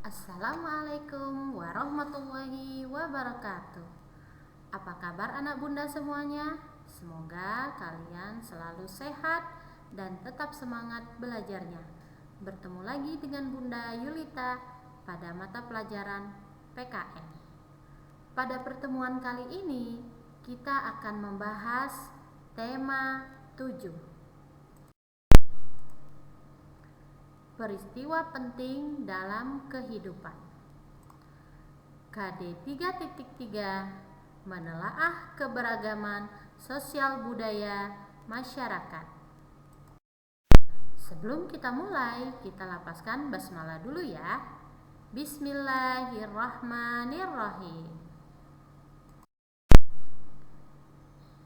Assalamualaikum warahmatullahi wabarakatuh. Apa kabar anak bunda semuanya? Semoga kalian selalu sehat dan tetap semangat belajarnya. Bertemu lagi dengan Bunda Yulita pada mata pelajaran PKN. Pada pertemuan kali ini, kita akan membahas tema 7. Peristiwa penting dalam kehidupan. KD 3.3 menelaah keberagaman sosial budaya masyarakat. Sebelum kita mulai, kita lapaskan basmalah dulu ya. Bismillahirrahmanirrahim.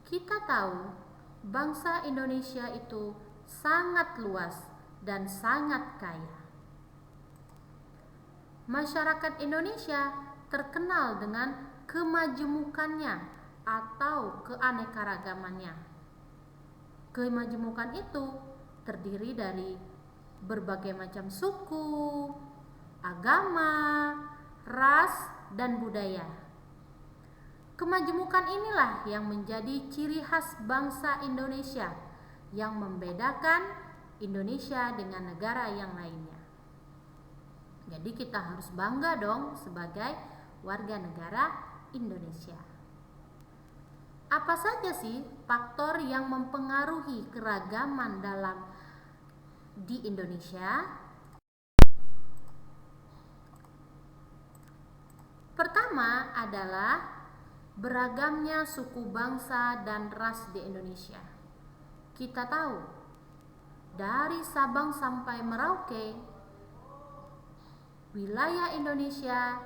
Kita tahu bangsa Indonesia itu sangat luas dan sangat kaya. Masyarakat Indonesia terkenal dengan kemajemukannya atau keanekaragamannya. Kemajemukan itu terdiri dari berbagai macam suku, agama, ras, dan budaya. Kemajemukan inilah yang menjadi ciri khas bangsa Indonesia yang membedakan Indonesia dengan negara yang lainnya. Jadi kita harus bangga dong sebagai warga negara Indonesia. Apa saja sih faktor yang mempengaruhi keragaman di Indonesia? Pertama adalah beragamnya suku bangsa dan ras di Indonesia. Kita tahu dari Sabang sampai Merauke, wilayah Indonesia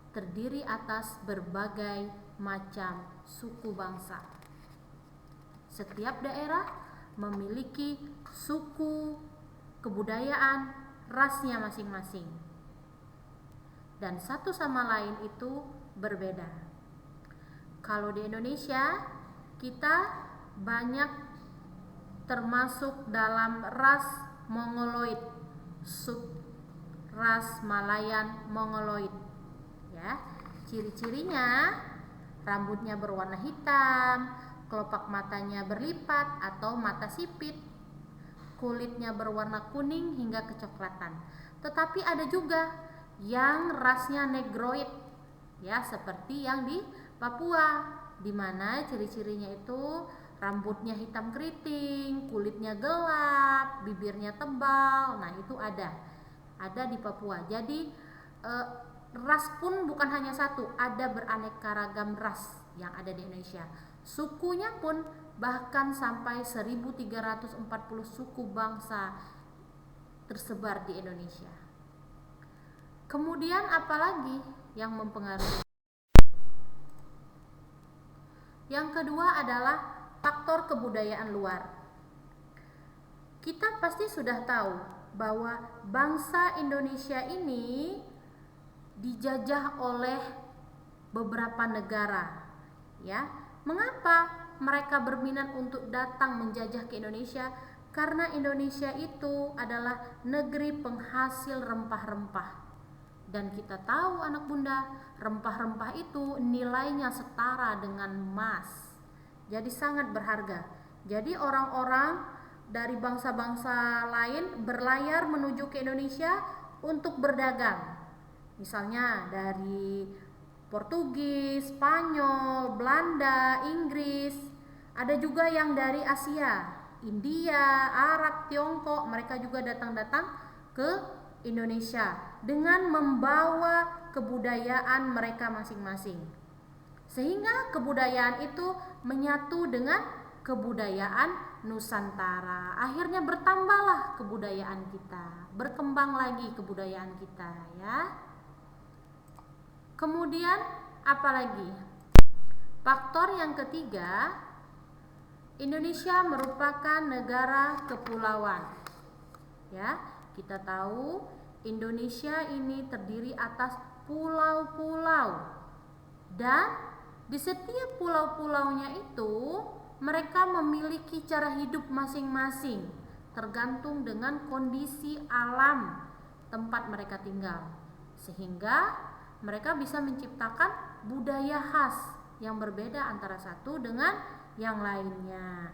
terdiri atas berbagai macam suku bangsa. Setiap daerah memiliki suku, kebudayaan, rasnya masing-masing. Dan satu sama lain itu berbeda. Kalau di Indonesia, kita banyak termasuk dalam ras Mongoloid, sub ras Malayan Mongoloid. Ya, ciri-cirinya rambutnya berwarna hitam, kelopak matanya berlipat atau mata sipit, kulitnya berwarna kuning hingga kecoklatan. Tetapi ada juga yang rasnya negroid, ya seperti yang di Papua, di mana ciri-cirinya itu rambutnya hitam keriting, kulitnya gelap, bibirnya tebal. Nah, itu ada di Papua. Jadi ras pun bukan hanya satu, ada beraneka ragam ras yang ada di Indonesia. Sukunya pun bahkan sampai 1340 suku bangsa tersebar di Indonesia. Kemudian apalagi yang mempengaruhi? Yang kedua adalah faktor kebudayaan luar. Kita pasti sudah tahu bahwa bangsa Indonesia ini dijajah oleh beberapa negara. Ya, mengapa mereka berminat untuk datang menjajah ke Indonesia? Karena Indonesia itu adalah negeri penghasil rempah-rempah. Dan kita tahu anak bunda, rempah-rempah itu nilainya setara dengan emas. Jadi sangat berharga. Jadi orang-orang dari bangsa-bangsa lain berlayar menuju ke Indonesia untuk berdagang. Misalnya dari Portugis, Spanyol, Belanda, Inggris. Ada juga yang dari Asia, India, Arab, Tiongkok. Mereka juga datang-datang ke Indonesia dengan membawa kebudayaan mereka masing-masing. Sehingga kebudayaan itu menyatu dengan kebudayaan Nusantara. Akhirnya bertambahlah kebudayaan kita, berkembang lagi kebudayaan kita ya. Kemudian apalagi? Faktor yang ketiga, Indonesia merupakan negara kepulauan. Ya, kita tahu Indonesia ini terdiri atas pulau-pulau. Dan di setiap pulau-pulaunya itu mereka memiliki cara hidup masing-masing, tergantung dengan kondisi alam tempat mereka tinggal. sehingga mereka bisa menciptakan budaya khas yang berbeda antara satu dengan yang lainnya.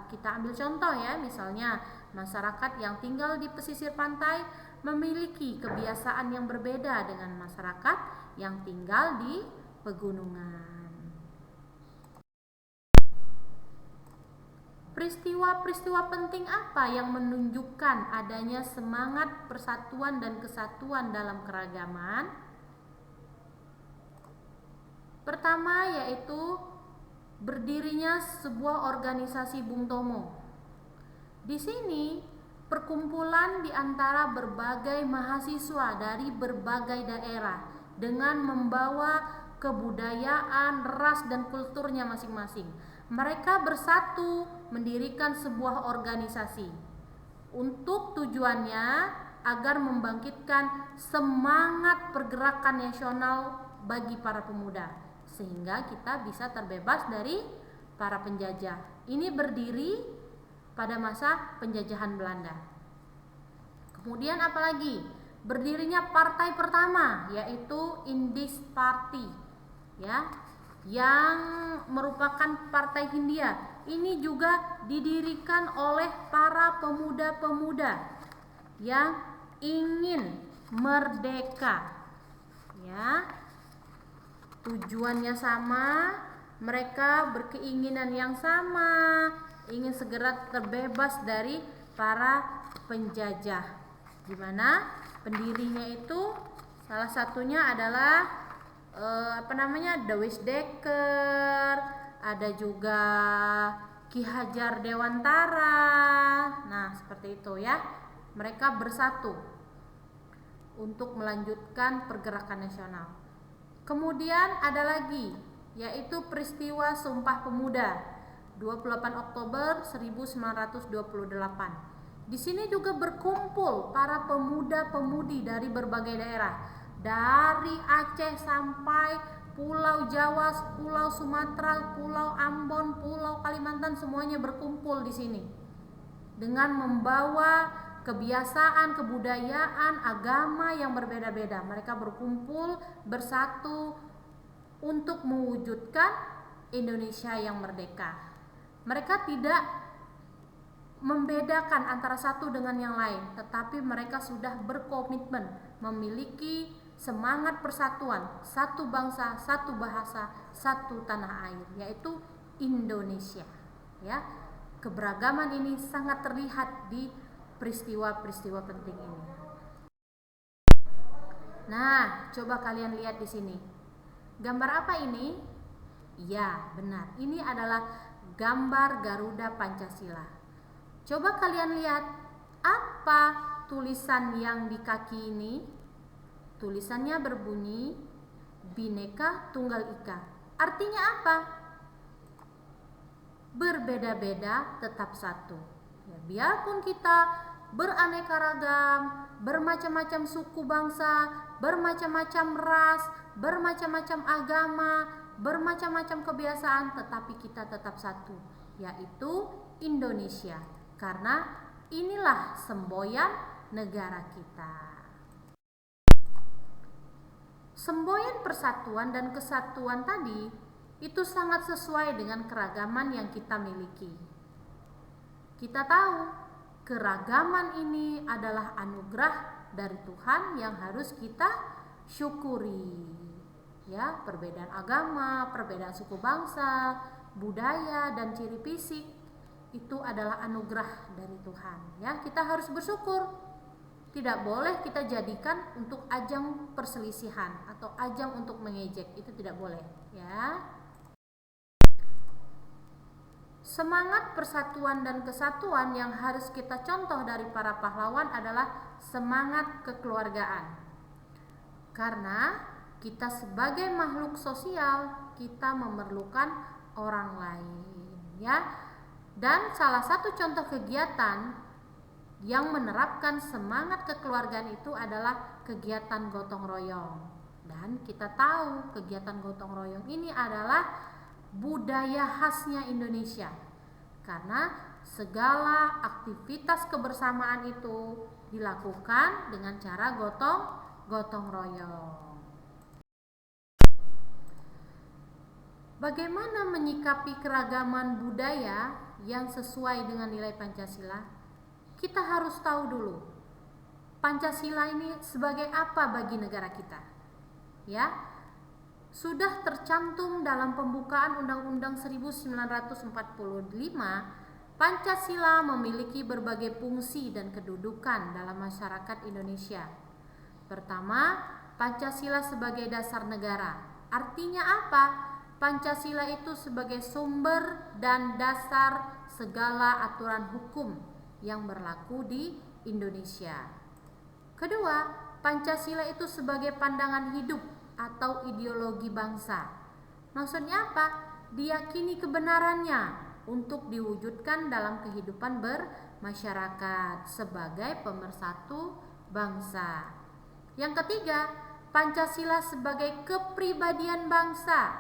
Kita ambil contoh ya, misalnya masyarakat yang tinggal di pesisir pantai memiliki kebiasaan yang berbeda dengan masyarakat yang tinggal di pegunungan. Peristiwa-peristiwa penting apa yang menunjukkan adanya semangat persatuan dan kesatuan dalam keragaman? Pertama yaitu berdirinya sebuah organisasi Bung Tomo. Di sini perkumpulan di antara berbagai mahasiswa dari berbagai daerah dengan membawa kebudayaan, ras dan kulturnya masing-masing. Mereka bersatu mendirikan sebuah organisasi untuk tujuannya agar membangkitkan semangat pergerakan nasional bagi para pemuda, sehingga kita bisa terbebas dari para penjajah. Ini berdiri pada masa penjajahan Belanda. Kemudian apalagi? Berdirinya partai pertama yaitu Indies Party, ya, yang merupakan partai Hindia. Ini juga didirikan oleh para pemuda-pemuda yang ingin merdeka, ya. Tujuannya sama, mereka berkeinginan yang sama, ingin segera terbebas dari para penjajah. Di mana pendirinya itu salah satunya adalah Dewis Dekker, ada juga Ki Hajar Dewantara. Nah, seperti itu ya. Mereka bersatu untuk melanjutkan pergerakan nasional. Kemudian ada lagi yaitu peristiwa Sumpah Pemuda 28 Oktober 1928. Di sini juga berkumpul para pemuda-pemudi dari berbagai daerah, dari Aceh sampai Pulau Jawa, Pulau Sumatera, Pulau Ambon, Pulau Kalimantan, semuanya berkumpul di sini dengan membawa kebiasaan, kebudayaan, agama yang berbeda-beda. Mereka berkumpul bersatu untuk mewujudkan Indonesia yang merdeka. Mereka tidak membedakan antara satu dengan yang lain, tetapi mereka sudah berkomitmen memiliki semangat persatuan, satu bangsa, satu bahasa, satu tanah air, yaitu Indonesia. Ya, keberagaman ini sangat terlihat di peristiwa-peristiwa penting ini. Nah, coba kalian lihat di sini. Gambar apa ini? Ya, benar. Ini adalah gambar Garuda Pancasila. Coba kalian lihat apa tulisan yang di kaki ini. Tulisannya berbunyi Bhinneka Tunggal Ika. Artinya apa? Berbeda-beda tetap satu. Ya, biarpun kita beraneka ragam, bermacam-macam suku bangsa, bermacam-macam ras, bermacam-macam agama, bermacam-macam kebiasaan, tetapi kita tetap satu, yaitu Indonesia. Karena inilah semboyan negara kita. Semboyan persatuan dan kesatuan tadi itu sangat sesuai dengan keragaman yang kita miliki. Kita tahu keragaman ini adalah anugerah dari Tuhan yang harus kita syukuri. Ya, perbedaan agama, perbedaan suku bangsa, budaya dan ciri fisik itu adalah anugerah dari Tuhan. Ya, kita harus bersyukur. Tidak boleh kita jadikan untuk ajang perselisihan atau ajang untuk mengejek, itu tidak boleh, ya. Semangat persatuan dan kesatuan yang harus kita contoh dari para pahlawan adalah semangat kekeluargaan. Karena kita sebagai makhluk sosial, kita memerlukan orang lain, ya. Dan salah satu contoh kegiatan yang menerapkan semangat kekeluargaan itu adalah kegiatan gotong royong. Dan kita tahu kegiatan gotong royong ini adalah budaya khasnya Indonesia. Karena segala aktivitas kebersamaan itu dilakukan dengan cara gotong gotong royong. Bagaimana menyikapi keragaman budaya yang sesuai dengan nilai Pancasila? Kita harus tahu dulu, Pancasila ini sebagai apa bagi negara kita. Ya, sudah tercantum dalam pembukaan Undang-Undang 1945, Pancasila memiliki berbagai fungsi dan kedudukan dalam masyarakat Indonesia. Pertama, Pancasila sebagai dasar negara. Artinya apa? Pancasila itu sebagai sumber dan dasar segala aturan hukum yang berlaku di Indonesia. Kedua, Pancasila itu sebagai pandangan hidup atau ideologi bangsa. Maksudnya apa? Diyakini kebenarannya untuk diwujudkan dalam kehidupan bermasyarakat sebagai pemersatu bangsa. Yang ketiga, Pancasila sebagai kepribadian bangsa.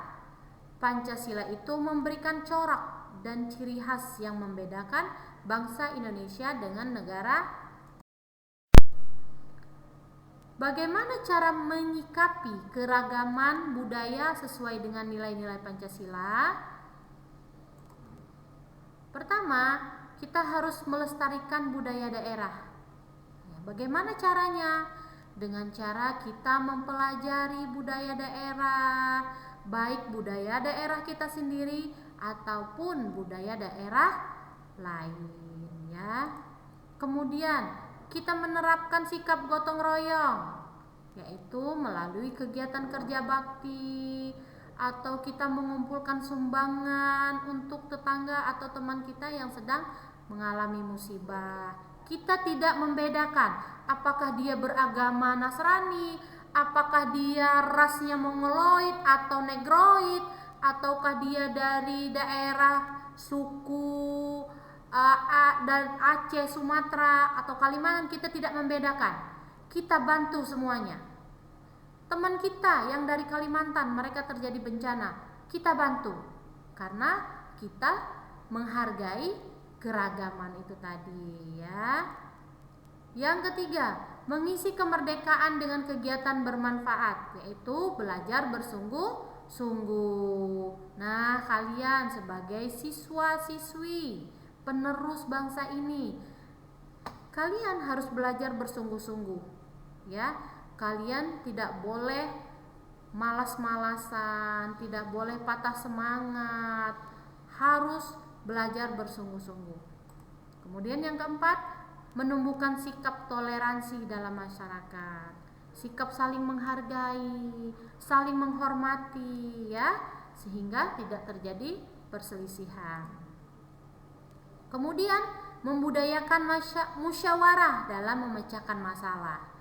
Pancasila itu memberikan corak dan ciri khas yang membedakan bangsa Indonesia dengan negara. Bagaimana cara menyikapi keragaman budaya sesuai dengan nilai-nilai Pancasila? Pertama, kita harus melestarikan budaya daerah. Bagaimana caranya? Dengan cara kita mempelajari budaya daerah, baik budaya daerah kita sendiri ataupun budaya daerah lain, ya. Kemudian kita menerapkan sikap gotong royong, yaitu melalui kegiatan kerja bakti atau kita mengumpulkan sumbangan untuk tetangga atau teman kita yang sedang mengalami musibah. Kita tidak membedakan apakah dia beragama Nasrani, apakah dia rasnya Mongoloid atau Negroid, ataukah dia dari daerah suku dan Aceh, Sumatera, atau Kalimantan. Kita tidak membedakan. Kita bantu semuanya. Teman kita yang dari Kalimantan, mereka terjadi bencana, kita bantu karena kita menghargai keragaman itu tadi, ya. Yang ketiga, mengisi kemerdekaan dengan kegiatan bermanfaat, yaitu belajar bersungguh-sungguh. Nah, kalian sebagai siswa-siswi penerus bangsa ini, kalian harus belajar bersungguh-sungguh, ya. Kalian tidak boleh malas-malasan, tidak boleh patah semangat, harus belajar bersungguh-sungguh. Kemudian yang keempat, menumbuhkan sikap toleransi dalam masyarakat, sikap saling menghargai, saling menghormati, ya, sehingga tidak terjadi perselisihan. Kemudian membudayakan musyawarah dalam memecahkan masalah.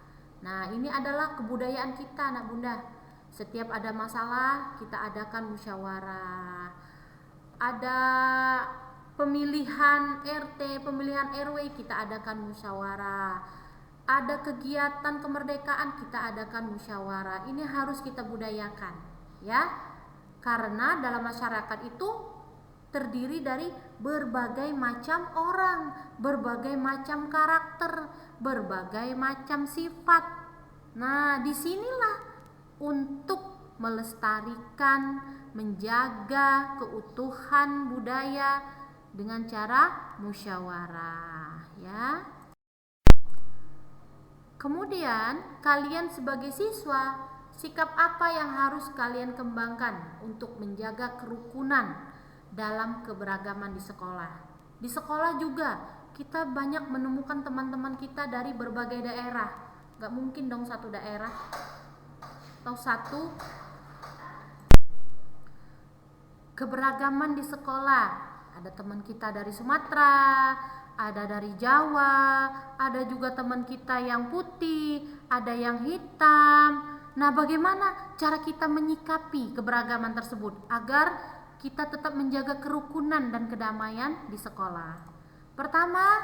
Nah, ini adalah kebudayaan kita, anak bunda. Setiap ada masalah, kita adakan musyawarah. Ada pemilihan RT, pemilihan RW, kita adakan musyawarah. Ada kegiatan kemerdekaan, kita adakan musyawarah. Ini harus kita budayakan, ya. Karena dalam masyarakat itu terdiri dari berbagai macam orang, berbagai macam karakter, berbagai macam sifat. Nah, disinilah untuk melestarikan, menjaga keutuhan budaya dengan cara musyawarah, ya. Kemudian kalian sebagai siswa, sikap apa yang harus kalian kembangkan untuk menjaga kerukunan dalam keberagaman di sekolah? Di sekolah juga kita banyak menemukan teman-teman kita dari berbagai daerah. Gak mungkin dong satu daerah atau satu keberagaman di sekolah. Ada teman kita dari Sumatera, ada dari Jawa, ada juga teman kita yang putih, ada yang hitam. Nah, bagaimana cara kita menyikapi keberagaman tersebut agar kita tetap menjaga kerukunan dan kedamaian di sekolah? Pertama,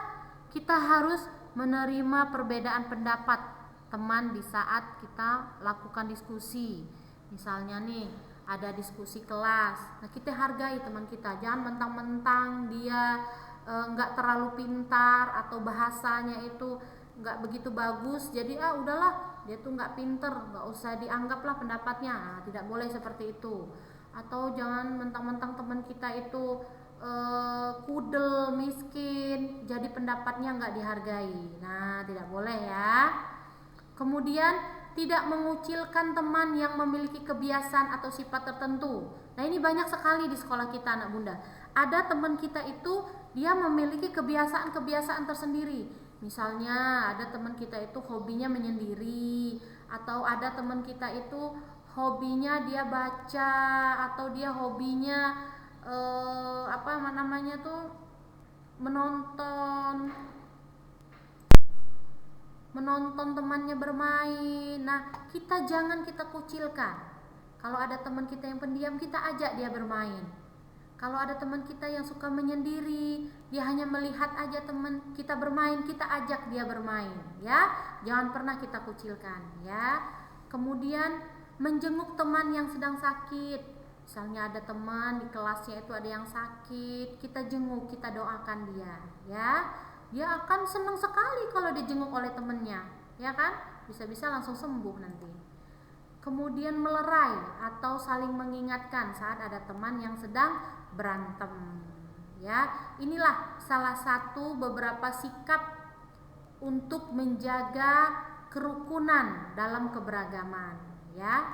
kita harus menerima perbedaan pendapat teman di saat kita lakukan diskusi. Misalnya nih, ada diskusi kelas. Nah, kita hargai teman kita. Jangan mentang-mentang dia nggak terlalu pintar atau bahasanya itu nggak begitu bagus, jadi udahlah dia tuh nggak pinter, nggak usah dianggaplah pendapatnya. Nah, tidak boleh seperti itu. Atau jangan mentang-mentang teman kita itu kudel, miskin, jadi pendapatnya nggak dihargai. Nah, tidak boleh ya. Kemudian tidak mengucilkan teman yang memiliki kebiasaan atau sifat tertentu. Nah, ini banyak sekali di sekolah kita, anak bunda. Ada teman kita itu dia memiliki kebiasaan-kebiasaan tersendiri. Misalnya ada teman kita itu hobinya menyendiri, atau ada teman kita itu hobinya dia baca, atau dia hobinya apa namanya tuh menonton temannya bermain. Nah, jangan kita kucilkan. Kalau ada teman kita yang pendiam, kita ajak dia bermain. Kalau ada teman kita yang suka menyendiri, dia hanya melihat aja teman kita bermain, kita ajak dia bermain, ya. Jangan pernah kita kucilkan, ya. Kemudian menjenguk teman yang sedang sakit. Misalnya ada teman di kelasnya itu ada yang sakit, kita jenguk, kita doakan dia, ya. Dia akan senang sekali kalau dijenguk oleh temannya, ya kan? Bisa-bisa langsung sembuh nanti. Kemudian melerai atau saling mengingatkan saat ada teman yang sedang berantem, ya. Inilah salah satu beberapa sikap untuk menjaga kerukunan dalam keberagaman, ya.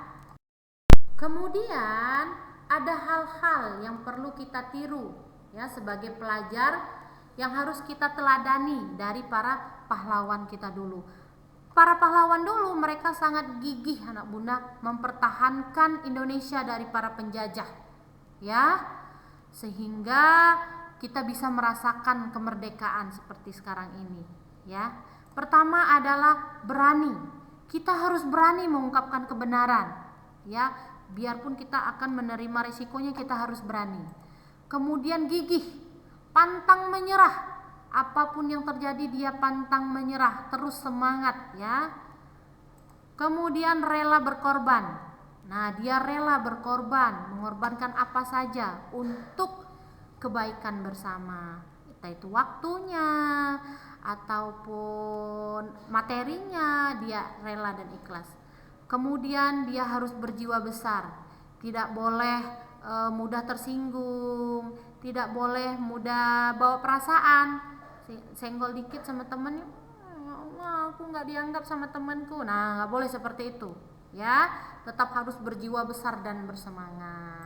Kemudian ada hal-hal yang perlu kita tiru, ya, sebagai pelajar yang harus kita teladani dari para pahlawan kita dulu. Para pahlawan dulu mereka sangat gigih, anak bunda, mempertahankan Indonesia dari para penjajah, ya, sehingga kita bisa merasakan kemerdekaan seperti sekarang ini, ya. Pertama adalah berani. Kita harus berani mengungkapkan kebenaran, ya. Biarpun kita akan menerima risikonya, kita harus berani. Kemudian gigih, pantang menyerah. Apapun yang terjadi dia pantang menyerah, terus semangat, ya. Kemudian rela berkorban. Nah, dia rela berkorban, mengorbankan apa saja untuk kebaikan bersama. Entah itu waktunya ataupun materinya, dia rela dan ikhlas. Kemudian dia harus berjiwa besar, tidak boleh mudah tersinggung, tidak boleh mudah bawa perasaan. Senggol dikit sama temennya, ya Allah, aku nggak dianggap sama temanku. Nah, nggak boleh seperti itu, ya. Tetap harus berjiwa besar dan bersemangat.